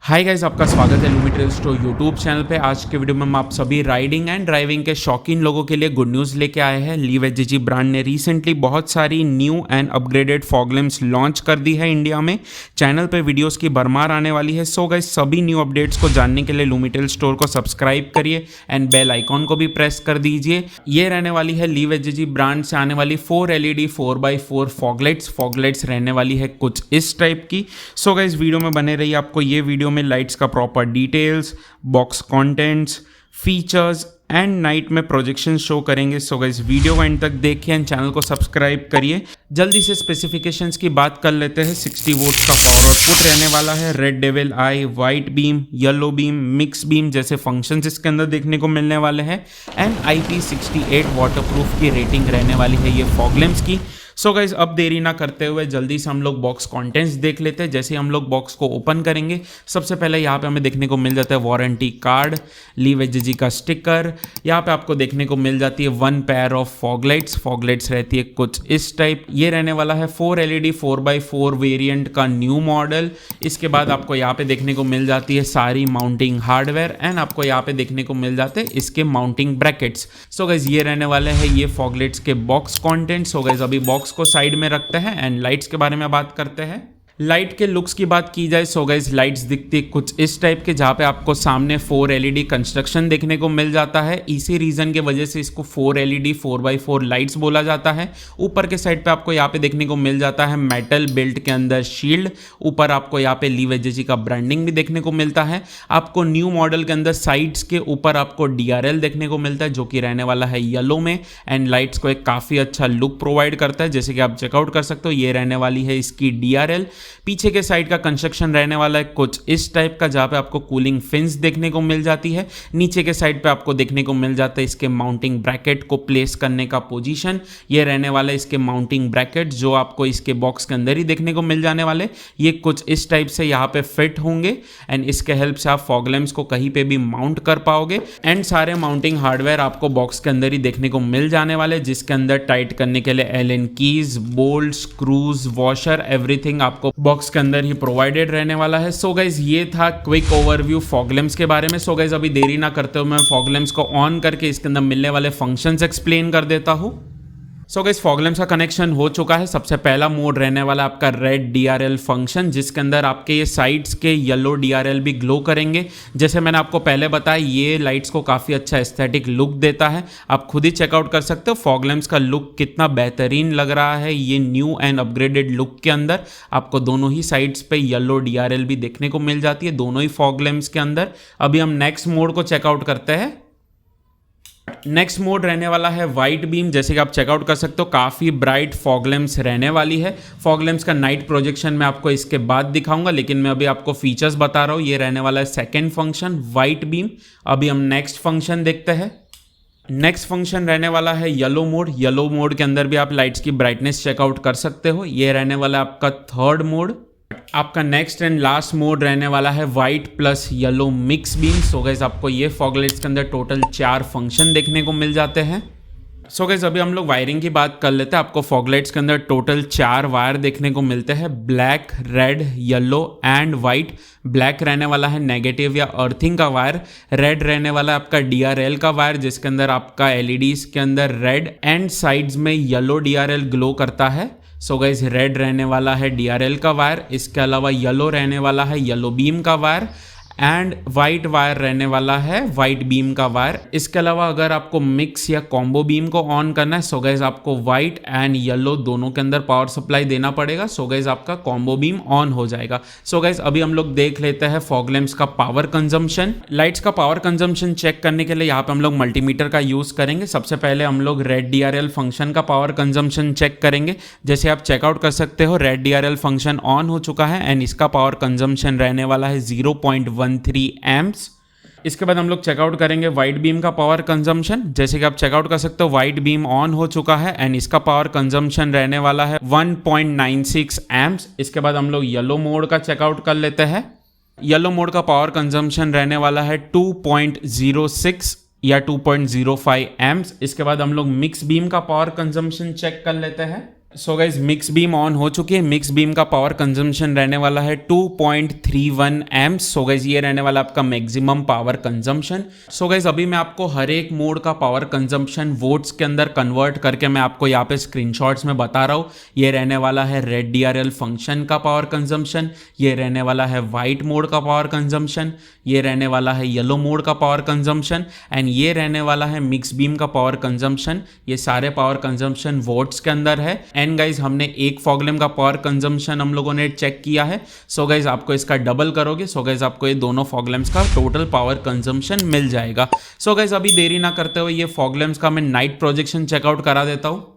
Hi guys, आपका स्वागत है लूमी स्टोर यूट्यूब चैनल पे। आज के वीडियो में हम आप सभी राइडिंग एंड ड्राइविंग के शौकीन लोगों के लिए गुड न्यूज़ लेके आए हैं। लीव ब्रांड ने रिसेंटली बहुत सारी new and upgraded fog lamps launch कर दी है इंडिया में। चैनल पे वीडियोस की भरमार आने वाली है। सो गाइस, सभी न्यू अपडेट्स को जानने के लिए लूमी स्टोर को सब्सक्राइब करिए एंड बेल आइकॉन को भी प्रेस कर दीजिए। ये रहने वाली है लीव ब्रांड से आने वाली 4 LED 4x4 फॉगलाइट्स रहने वाली है कुछ इस टाइप की। सो गाइस, वीडियो में बने रहिए। आपको ये वीडियो में लाइट्स का proper details, box contents, features and night में प्रोजेक्शन शो करेंगे। सो गाइस, वीडियो को एंड तक देखिए एंड चैनल को सब्सक्राइब करिए। जल्दी से स्पेसिफिकेशंस की बात कर लेते हैं। 60 वोल्ट्स का पावर आउटपुट रहने वाला है। Red devil eye, white beam, yellow beam, mix beam जैसे फंक्शंस इसके अंदर देखने को मिलने वाले हैं एंड IP68 वाटरप्रूफ की रेटिंग रहने वाली है ये फॉग लैम्प्स की। सो गाइज, अब देरी ना करते हुए जल्दी से हम लोग बॉक्स कंटेंट्स देख लेते हैं। जैसे हम लोग बॉक्स को ओपन करेंगे, सबसे पहले यहाँ पे हमें देखने को मिल जाता है वारंटी कार्ड, लीव का स्टिकर। यहाँ पे आपको देखने को मिल जाती है 1 पेयर ऑफ फॉगलाइट्स रहती है कुछ इस टाइप। ये रहने वाला है 4 LED 4x4 वेरिएंट का न्यू मॉडल। इसके बाद आपको यहाँ पे देखने को मिल जाती है सारी माउंटिंग हार्डवेयर एंड आपको यहाँ पे देखने को मिल जाते हैं इसके माउंटिंग ब्रैकेट्स। सो गाइज, ये रहने वाले हैं ये फॉगलाइट्स के बॉक्स कॉन्टेंट। सो गाइज, अभी बॉक्स को साइड में रखते हैं एंड लाइट्स के बारे में बात करते हैं। लाइट के लुक्स की बात की जाए, सो गाइस, लाइट्स दिखती है कुछ इस टाइप के, जहाँ पे आपको सामने 4 LED कंस्ट्रक्शन देखने को मिल जाता है। इसी रीजन के वजह से इसको 4 LED 4x4 लाइट्स बोला जाता है। ऊपर के साइड पे आपको यहाँ पे देखने को मिल जाता है मेटल बेल्ट के अंदर शील्ड। ऊपर आपको यहाँ पे लीव का ब्रांडिंग भी देखने को मिलता है। आपको न्यू मॉडल के अंदर साइड्स के ऊपर आपको DRL देखने को मिलता है, जो कि रहने वाला है येलो में एंड लाइट्स को एक काफ़ी अच्छा लुक प्रोवाइड करता है। जैसे कि आप चेकआउट कर सकते हो, ये रहने वाली है इसकी DRL। पीछे के साइड का कंस्ट्रक्शन रहने वाला है कुछ इस टाइप का, जहाँ पे आपको कूलिंग फिन्स देखने को मिल जाती है। नीचे के साइड पे आपको देखने को मिल जाता है इसके माउंटिंग ब्रैकेट को प्लेस करने का पोजीशन। ये रहने वाला है इसके माउंटिंग ब्रैकेट, जो आपको इसके बॉक्स के अंदर ही देखने को मिल जाने वाले। ये कुछ इस टाइप से यहाँ पे फिट होंगे एंड इसके हेल्प से आप फॉग लैम्प्स को कहीं पे भी माउंट कर पाओगे एंड सारे माउंटिंग हार्डवेयर आपको बॉक्स के अंदर ही देखने को मिल जाने वाले, जिसके अंदर टाइट करने के लिए Allen keys, bolt, screws, washer, everything आपको बॉक्स के अंदर ही प्रोवाइडेड रहने वाला है। सो गाइज, ये था क्विक ओवरव्यू फॉग लैम्प्स के बारे में। सो गाइज, अभी देरी ना करते हुए मैं फॉग लैम्प्स को ऑन करके इसके अंदर मिलने वाले फंक्शंस एक्सप्लेन कर देता हूँ। सो गाइस, फॉग लैम्प्स का कनेक्शन हो चुका है। सबसे पहला मोड रहने वाला आपका रेड DRL फंक्शन, जिसके अंदर आपके ये साइड्स के येलो DRL भी ग्लो करेंगे। जैसे मैंने आपको पहले बताया, ये लाइट्स को काफ़ी अच्छा एस्थेटिक लुक देता है। आप खुद ही चेकआउट कर सकते हो फॉग लैम्प्स का लुक कितना बेहतरीन लग रहा है। ये न्यू एंड अपग्रेडेड लुक के अंदर आपको दोनों ही साइड्स पे येलो DRL भी देखने को मिल जाती है, दोनों ही फॉग लैम्प्स के अंदर। अभी हम नेक्स्ट मोड को चेकआउट करते हैं। नेक्स्ट मोड रहने वाला है वाइट बीम। जैसे कि आप चेकआउट कर सकते हो, काफ़ी ब्राइट फॉग लैम्प्स रहने वाली है। फॉग लैम्प्स का नाइट प्रोजेक्शन मैं आपको इसके बाद दिखाऊंगा, लेकिन मैं अभी आपको फीचर्स बता रहा हूँ। ये रहने वाला है सेकेंड फंक्शन वाइट बीम। अभी हम नेक्स्ट फंक्शन देखते हैं। नेक्स्ट फंक्शन रहने वाला है येलो मोड। येलो मोड के अंदर भी आप लाइट्स की ब्राइटनेस चेकआउट कर सकते हो। ये रहने वाला है आपका थर्ड मोड। आपका नेक्स्ट एंड लास्ट मोड रहने वाला है white plus yellow mix beam. So guys, आपको ये फॉग लाइट्स के अंदर टोटल 4 फंक्शन देखने को मिल जाते हैं। सो गाइस, अभी हम लोग वायरिंग की बात कर लेते हैं। आपको फॉग लाइट्स के अंदर टोटल 4 वायर देखने को मिलते हैं, black, red, yellow and white. Black रहने वाला है नेगेटिव या अर्थिंग का वायर। रेड रहने वाला है आपका DRL का वायर, जिसके अंदर आपका LEDs के अंदर रेड एंड साइड्स में येलो DRL ग्लो करता है। सो गाइज, रेड रहने वाला है DRL का वायर। इसके अलावा येलो रहने वाला है येलो बीम का वायर एंड वाइट वायर रहने वाला है वाइट बीम का वायर। इसके अलावा अगर आपको मिक्स या कॉम्बो बीम को ऑन करना है, सो गाइज आपको वाइट एंड येलो दोनों के अंदर पावर सप्लाई देना पड़ेगा। सो गाइज, आपका कॉम्बो बीम ऑन हो जाएगा। सो गाइज, अभी हम लोग देख लेते हैं फॉग लैम्प्स का पावर कंजम्पशन। लाइट्स का पावर कंजम्पशन चेक करने के लिए यहाँ पे हम लोग मल्टीमीटर का यूज करेंगे। सबसे पहले हम लोग रेड DRL फंक्शन का पावर कंजम्पशन चेक करेंगे। जैसे आप चेकआउट कर सकते हो, रेड DRL फंक्शन ऑन हो चुका है एंड इसका पावर कंजम्पशन रहने वाला है 0.13 एम्प्स। इसके बाद हम लोग चेकआउट करेंगे वाइट बीम का पावर कंजम्पशन। जैसे कि आप चेकआउट कर सकते हो, वाइट बीम ऑन हो चुका है एंड इसका पावर कंजम्पशन रहने वाला है 1.96 एम्प्स। इसके बाद हम लोग येलो मोड का चेकआउट कर लेते हैं। येलो मोड का पावर कंजम्पशन रहने वाला है 2.06 या 2.05 एम्प्स। इसके बाद हम लोग मिक्स बीम का पावर कंजम्पशन चेक कर लेते हैं। So guys mix beam on हो चुकी है। मिक्स बीम का पावर कंजम्पशन रहने वाला है 2.31 एम्प्स। सो गाइज ये रहने वाला आपका maximum power consumption. So guys अभी मैं आपको हर एक मोड का पावर कंजम्पशन वोट्स के अंदर कन्वर्ट करके मैं आपको यहाँ पे स्क्रीनशॉट्स में बता रहा हूँ। ये रहने वाला है रेड DRL फंक्शन का पावर कंजम्पशन, ये रहने वाला है वाइट मोड का पावर कंजम्पशन, ये रहने वाला है येलो मोड का पावर कंजम्पशन एंड ये रहने वाला है मिक्स बीम का पावर कंजम्पशन। ये सारे पावर कंजम्पशन वोट्स के अंदर है। एंड गाइज हमने एक फॉग लैम्प का पावर कंजम्पशन हम लोगों ने चेक किया है। सो गाइज आपको इसका डबल करोगे, सो गाइज आपको ये दोनों फॉग लैम्प्स का टोटल पावर कंजम्पशन मिल जाएगा। सो गाइज अभी देरी ना करते हुए ये फॉग लैम्प्स का मैं नाइट प्रोजेक्शन चेकआउट करा देता हूँ।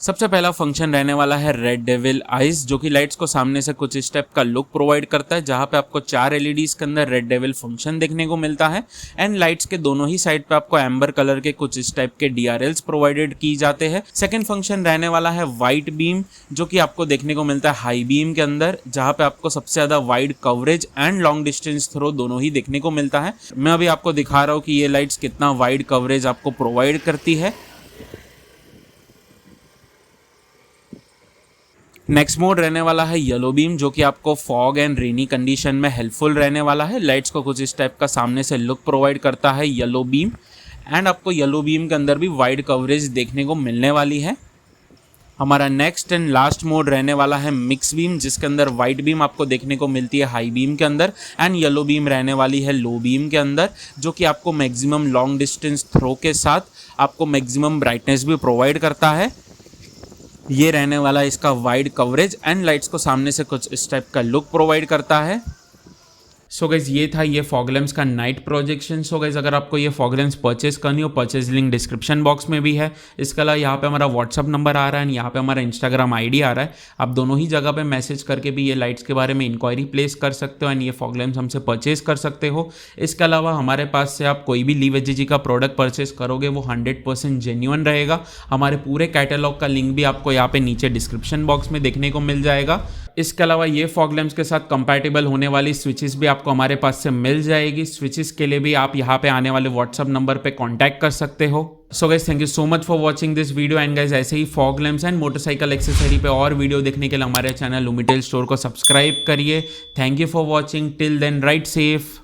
सबसे पहला फंक्शन रहने वाला है रेड डेविल आइज, जो कि लाइट्स को सामने से कुछ इस टाइप का लुक प्रोवाइड करता है, जहां पे आपको 4 LEDs के अंदर रेड डेविल फंक्शन देखने को मिलता है। एंड लाइट्स के दोनों ही साइड पे आपको एम्बर कलर के कुछ इस टाइप के DRLs प्रोवाइडेड की जाते हैं। सेकंड फंक्शन रहने वाला है वाइट बीम, जो कि आपको देखने को मिलता है हाई बीम के अंदर, जहां पे आपको सबसे ज्यादा wide coverage and long distance throw दोनों ही देखने को मिलता है। मैं अभी आपको दिखा रहा हूँ कि ये लाइट्स कितना वाइड कवरेज आपको प्रोवाइड करती है। नेक्स्ट मोड रहने वाला है येलो बीम, जो कि आपको फॉग एंड रेनी कंडीशन में हेल्पफुल रहने वाला है। लाइट्स को कुछ इस टाइप का सामने से लुक प्रोवाइड करता है येलो बीम एंड आपको येलो बीम के अंदर भी वाइड कवरेज देखने को मिलने वाली है। हमारा नेक्स्ट एंड लास्ट मोड रहने वाला है मिक्स बीम, जिसके अंदर वाइट बीम आपको देखने को मिलती है हाई बीम के अंदर एंड येलो बीम रहने वाली है लो बीम के अंदर, जो कि आपको मैक्सिमम लॉन्ग डिस्टेंस थ्रो के साथ आपको मैक्सिमम ब्राइटनेस भी प्रोवाइड करता है। ये रहने वाला इसका वाइड कवरेज एंड लाइट्स को सामने से कुछ इस टाइप का लुक प्रोवाइड करता है। सो गाइज ये था ये फॉग लैम्प्स का नाइट प्रोजेक्शन। सो गाइज अगर आपको ये फॉग लैम्प्स परचेज करनी हो, परचेज लिंक डिस्क्रिप्शन बॉक्स में भी है। इसके अलावा यहाँ पे हमारा व्हाट्सअप नंबर आ रहा है, यहाँ पे हमारा इंस्टाग्राम ID आ रहा है। आप दोनों ही जगह पे मैसेज करके भी ये लाइट्स के बारे में इंक्वायरी प्लेस कर सकते हो एंड ये फॉग लैम्प्स हमसे परचेज कर सकते हो। इसके अलावा हमारे पास से आप कोई भी LiveHG का प्रोडक्ट परचेज करोगे वो 100% जेन्युइन रहेगा। हमारे पूरे कैटलॉग का लिंक भी आपको यहाँ पे नीचे डिस्क्रिप्शन बॉक्स में देखने को मिल जाएगा। इसके अलावा ये फॉग लैम्प्स के साथ कंपैटिबल होने वाली स्विचेस भी आपको हमारे पास से मिल जाएगी। स्विचेस के लिए भी आप यहाँ पे आने वाले व्हाट्सअप नंबर पे कांटेक्ट कर सकते हो। So guys thank you so much for watching this video and guys ऐसे ही fog lamps and motorcycle accessory पे और वीडियो देखने के लिए हमारे चैनल लुमिटेल स्टोर को सब्सक्राइब करिए। Thank you for watching, till then ride safe.